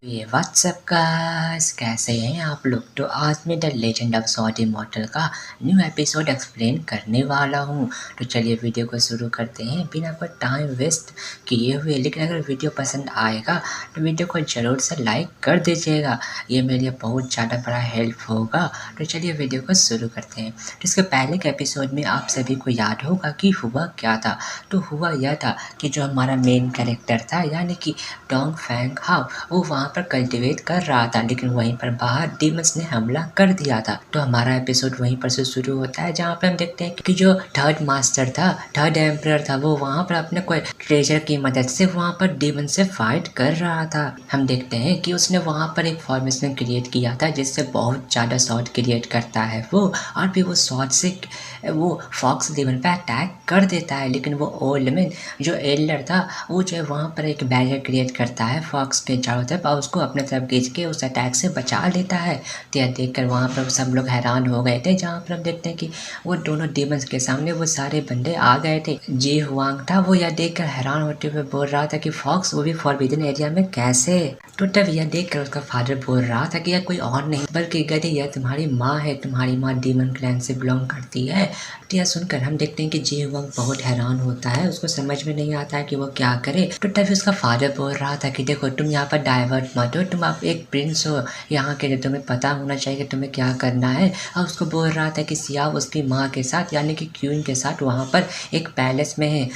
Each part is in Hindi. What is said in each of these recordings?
ये व्हाट्सअप गाइस, कैसे हैं आप लोग। तो आज मैं the legend of sword immortal का न्यू एपिसोड एक्सप्लेन करने वाला हूँ। तो चलिए वीडियो को शुरू करते हैं बिना कोई टाइम वेस्ट किए हुए। लेकिन अगर वीडियो पसंद आएगा तो वीडियो को ज़रूर से लाइक कर दीजिएगा, ये मेरे लिए बहुत ज़्यादा बड़ा हेल्प होगा। तो चलिए वीडियो को शुरू करते हैं। तो इसके पहले के एपिसोड में आप सभी को याद होगा कि हुआ क्या था। तो हुआ यह था कि जो हमारा मेन कैरेक्टर था यानी कि डोंग फैंग हाओ, वो वहाँ पर कल्टिवेट कर रहा था, लेकिन वहीं पर बाहर डीमंस ने हमला कर दिया था। तो हमारा एपिसोड वहीं पर से शुरू होता है, जहाँ पे हम देखते हैं कि जो थर्ड मास्टर था, थर्ड एम्परर था, वो वहाँ पर अपने कोई ट्रेजर की मदद से वहाँ पर डीमन से फाइट कर रहा था। हम देखते हैं कि उसने वहाँ पर एक फॉर्मेशन क्रिएट किया था जिससे बहुत ज़्यादा शॉट क्रिएट करता है वो, और फिर वो शॉट से वो फॉक्स डीमन पे अटैक कर देता है। लेकिन वो ओल्ड मैन जो एल्डर था, वो जो है वहाँ पर एक बैरियर क्रिएट करता है फॉक्स के चारों तरफ और उसको अपने तरफ खींच के उस अटैक से बचा लेता है। तो यह देखकर वहाँ पर सब लोग हैरान हो गए थे, जहाँ पर हम देखते हैं कि वो दोनों डीमंस के सामने वो सारे बंदे आ गए थे। जी हुआंग था, वो यह देखकर हैरान होते हुए बोल रहा था कि फॉक्स वो भी फॉरबिडन एरिया में कैसे। तो तब यह देखकर उसका फादर बोल रहा था कि यह कोई और नहीं बल्कि गधे, यह तुम्हारी माँ है, तुम्हारी माँ डीमन क्लैन से बिलोंग करती है। तो यह सुनकर हम देखते हैं कि जी हुआंग बहुत हैरान होता है, उसको समझ में नहीं आता है कि वो क्या करे। तो तभी उसका फादर बोल रहा था कि देखो तुम यहाँ पर डाइवर्ट मत हो, तुम आप एक प्रिंस हो यहाँ के, तुम्हें पता होना चाहिए कि तुम्हें क्या करना है। और उसको बोल रहा था कि सियाव उसकी माँ के साथ यानी कि क्वीन के साथ वहाँ पर एक पैलेस में है,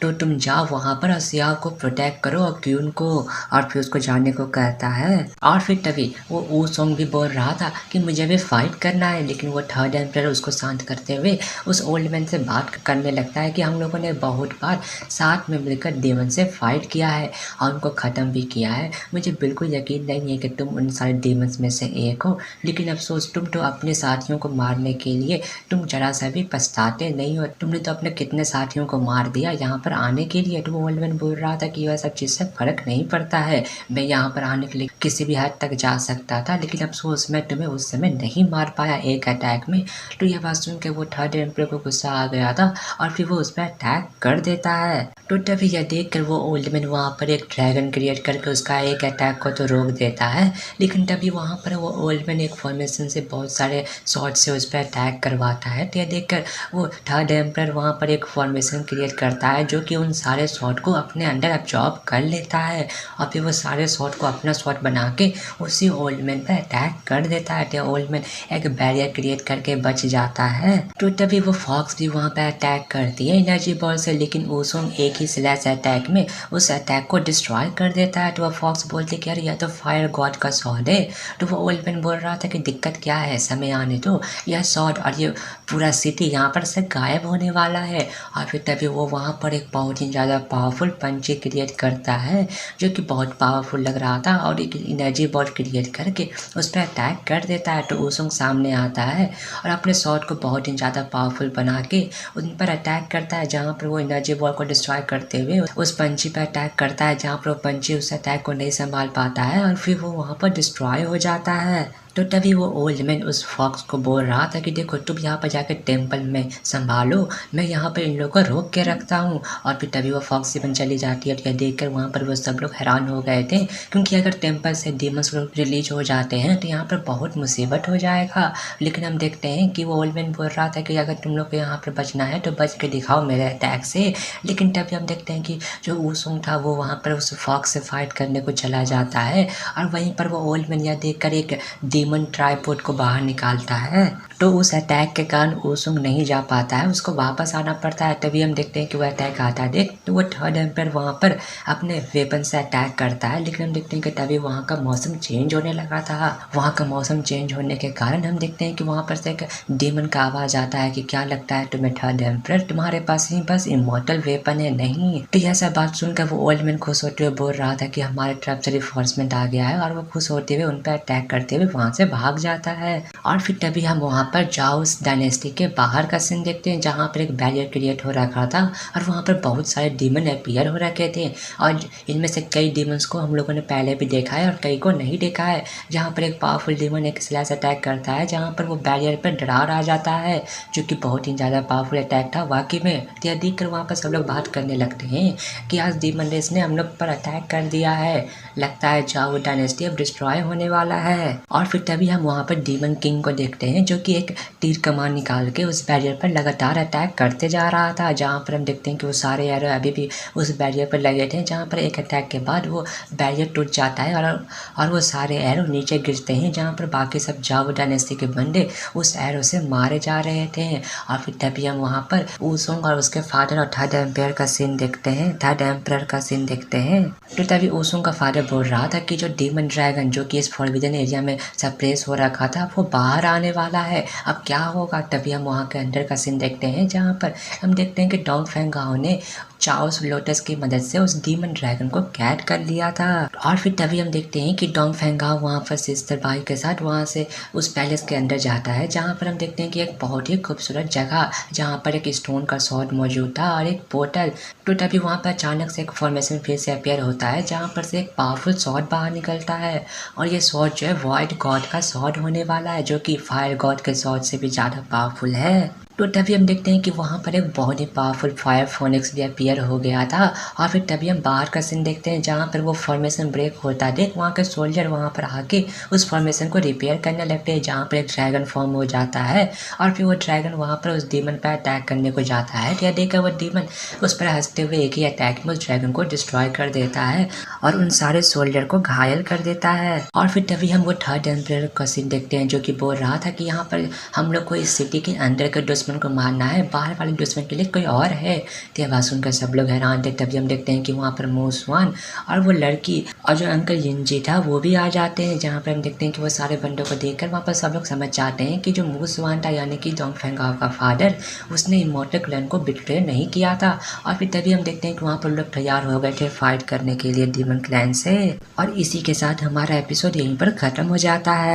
तो तुम जाओ वहाँ पर और सियाव को प्रोटेक्ट करो और क्वीन को, और फिर उसको जाने को कहता है। और फिर तभी वो ऊसोंग भी बोल रहा था कि मुझे भी फाइट करना है, लेकिन वो थर्ड एम्परर उसको शांत करते हुए उस ओल्ड मैन से बात करने लगता है कि हम लोगों ने बहुत बार साथ में मिलकर डेमन से फाइट किया है और उनको ख़त्म भी किया है। मुझे बिल्कुल यकीन नहीं है कि तुम उन सारे डेमन्स में से एक हो, लेकिन अफसोस तुम तो अपने साथियों को मारने के लिए तुम जरा सा भी पछताते नहीं हो। तुमने तो अपने कितने साथियों को मार दिया यहाँ पर आने के लिए। तो वो ओल्ड मैन बोल रहा था कि वह सब चीज़ से फ़र्क नहीं पड़ता है, मैं यहाँ पर आने के लिए किसी भी हद तक जा सकता था, लेकिन अफसोस मैं तुम्हें उस समय नहीं मार पाया एक अटैक में। तो यह बात सुन के वो थर्ड एम्परर को गुस्सा आ गया था और फिर वो उस पर अटैक कर देता है। तो तभी यह देखकर वो ओल्ड मैन वहाँ पर एक ड्रैगन क्रिएट करके उसका एक अटैक को तो रोक देता है, लेकिन तभी वहाँ पर वो ओल्ड मैन एक फॉर्मेशन से बहुत सारे शॉट से उस पर अटैक करवाता है। तो यह देखकर वो थर्ड एम्परर वहाँ पर एक फॉर्मेशन क्रिएट करता है जो कि उन सारे शॉट को अपने अंदर अब्जॉर्ब कर लेता है, और फिर वो सारे शॉट को अपना शॉट बना के उसी ओल्ड मैन पर अटैक कर देता है। तो ओल्ड मैन एक बैरियर क्रिएट करके बच जाता है। तो तभी वो फॉक्स भी वहाँ पर अटैक करती है एनर्जी बॉल से, लेकिन ओसोंग एक ही स्लैश अटैक में उस अटैक को डिस्ट्रॉय कर देता है। तो वह फॉक्स बोलते कि यार यह तो फायर गॉड का शॉट है। तो वो ओल्ड मैन बोल रहा था कि दिक्कत क्या है, समय आने दो, यह शॉट और ये पूरा सिटी यहाँ पर से गायब होने वाला है। और फिर तभी वो वहाँ पर एक बहुत ही ज़्यादा पावरफुल पंची क्रिएट करता है जो कि बहुत पावरफुल लग रहा था, और एक एनर्जी बॉल क्रिएट करके उस पर अटैक कर देता है। तो ओसोंग सामने आता है और अपने शॉट को बहुत ही ज़्यादा पावरफुल बना के उन पर अटैक करता है, जहाँ पर वो एनर्जी बॉल को डिस्ट्रॉय करते हुए उस पंछी पर अटैक करता है, जहाँ पर वो पंछी उस अटैक को नहीं संभाल पाता है और फिर वो वहाँ पर डिस्ट्रॉय हो जाता है। तो तभी वो ओल्ड मैन उस फॉक्स को बोल रहा था कि देखो तुम यहाँ पर जाकर टेम्पल में संभालो, मैं यहाँ पर इन लोगों को रोक के रखता हूँ। और फिर तभी वो फॉक्स बन चली जाती है। तो यह देखकर वहाँ पर वो सब लोग हैरान हो गए थे, क्योंकि अगर टेम्पल से डीमंस लोग रिलीज हो जाते हैं तो यहाँ पर बहुत मुसीबत हो जाएगा। लेकिन हम देखते हैं कि वो ओल्ड मैन बोल रहा था कि अगर तुम लोग को यहाँ पर बचना है तो बच के दिखाओ मेरे अटैक से। लेकिन तभी हम देखते हैं कि जो ऊसोंग था वो वहाँ पर उस फॉक्स से फाइट करने को चला जाता है, और वहीं पर वो ओल्ड मैन यह देखकर एक डीमन ट्राइपॉड को बाहर निकालता है। तो उस अटैक के कारण ओसोंग नहीं जा पाता है, उसको वापस आना पड़ता है। तभी हम देखते हैं कि वो अटैक आता है देख, तो वो थर्ड एम्परर वहाँ पर अपने वेपन से अटैक करता है। लेकिन हम देखते हैं कि तभी वहाँ का मौसम चेंज होने लगा था। वहाँ का मौसम चेंज होने के कारण हम देखते हैं कि वहाँ पर से एक डीमन का आवाज़ आता है कि क्या लगता है तुम्हें थर्ड एम्परर, तुम्हारे पास ही बस इमॉर्टल वेपन है नहीं। तो यह सब बात सुनकर वो ओल्ड मैन खुश होते हुए बोल रहा था कि हमारे तरफ से रिफोर्समेंट आ गया है, और वो खुश होते हुए उन पर अटैक करते हुए वहाँ से भाग जाता है। और फिर तभी हम वहाँ पर जाओस डायनेस्टी के बाहर का सीन देखते हैं जहाँ पर एक बैरियर क्रिएट हो रखा था और वहाँ पर बहुत सारे डीमन अपीयर हो रखे थे और इनमें से कई डीमंस को हम लोगों ने पहले भी देखा है और कई को नहीं देखा है। जहाँ पर एक पावरफुल डीमन एक स्लैश अटैक करता है जहाँ पर वो बैरियर पर डरार आ जाता है जो कि बहुत ही ज़्यादा पावरफुल अटैक था वाकई में। तो यह देख कर वहाँ पर सब लोग बात करने लगते हैं कि आज डीमन रेस ने हम लोग पर अटैक कर दिया है, लगता है जाओ डायनेस्टी अब डिस्ट्रॉय होने वाला है। और फिर तभी हम वहाँ पर डीमन किंग को देखते हैं जो कि एक तीर कमान निकाल के उस बैरियर पर लगातार अटैक करते जा रहा था। जहाँ पर हम देखते हैं कि वो सारे एरो अभी भी उस बैरियर पर लगे थे जहाँ पर एक अटैक के बाद वो बैरियर टूट जाता है और वो सारे एरो नीचे गिरते हैं जहाँ पर बाकी सब जाओ डायनेस्टी के बंदे उस एरो से मारे जा रहे थे। और फिर तभी हम वहाँ पर ऊसोंग और उसके फादर और थर्ड एम्पायर का सीन देखते हैं, थर्ड एम्पायर का सीन देखते हैं। तो तभी ऊसोंग का फादर बोल रहा था कि जो डीमन ड्रैगन जो कि इस फॉरबिडन एरिया में सप्रेस हो रखा था वो बाहर आने वाला है, अब क्या होगा। तभी हम वहाँ के अंदर का सीन देखते हैं जहाँ पर हम देखते हैं कि डोंग फेंगाओ ने चाओस लोटस की मदद से उस डीमन ड्रैगन को कैद कर लिया था। और फिर तभी हम देखते हैं कि डोंग फेंगाओ वहाँ पर सिस्टर भाई के साथ वहाँ से उस पैलेस के अंदर जाता है जहाँ पर हम देखते हैं कि एक बहुत ही खूबसूरत जगह जहाँ पर एक स्टोन का स्वॉर्ड मौजूद था और एक पोर्टल। तो तभी वहाँ पर अचानक से एक फॉर्मेशन फिर से अपीयर होता है जहाँ पर से एक पावरफुल स्वॉर्ड बाहर निकलता है और ये स्वॉर्ड जो है वॉइड गॉड का स्वॉर्ड होने वाला है जो कि फायर गॉड के स्वॉर्ड से भी ज़्यादा पावरफुल है। तो तभी हम देखते हैं कि वहाँ पर एक बहुत ही पावरफुल फायर फोनिक्स भी अपीयर हो गया था। और फिर तभी हम बाहर का सीन देखते हैं जहाँ पर वो फॉर्मेशन ब्रेक होता है। देख वहाँ के सोल्जर वहाँ पर आके उस फॉर्मेशन को रिपेयर करने लगते हैं जहाँ पर एक ड्रैगन फॉर्म हो जाता है और फिर वो ड्रैगन वहाँ पर उस डीमन पर अटैक करने को जाता है। तो यह देखकर वो डीमन उस पर हंसते हुए एक ही अटैक में उस ड्रैगन को डिस्ट्रॉय कर देता है और उन सारे सोल्जर को घायल कर देता है। और फिर तभी हम वो थर्ड एम्पायर का सीन देखते हैं जो कि बोल रहा था कि यहाँ पर हम लोग को इस सिटी के अंदर के दुश्मन को मारना है, बाहर वाले दुश्मन के लिए कोई और है। तो यह बात सुनकर सब लोग हैरान थे। तभी हम देखते हैं कि वहाँ पर मूसवान और वो लड़की और जो अंकल यिनजी था वो भी आ जाते हैं जहाँ पर हम देखते हैं कि वो सारे बंदों को देखकर वहाँ पर सब लोग समझ जाते हैं कि जो मूसवान था यानी कि डोंग फेंगाओ का फादर उसने इमोर्टल क्लैन को बिट्रे नहीं किया था। और फिर तभी हम देखते हैं कि वहाँ पर लोग तैयार हो गए थे फाइट करने के लिए डीमन क्लैन से। और इसी के साथ हमारा एपिसोड यहीं पर ख़त्म हो जाता है।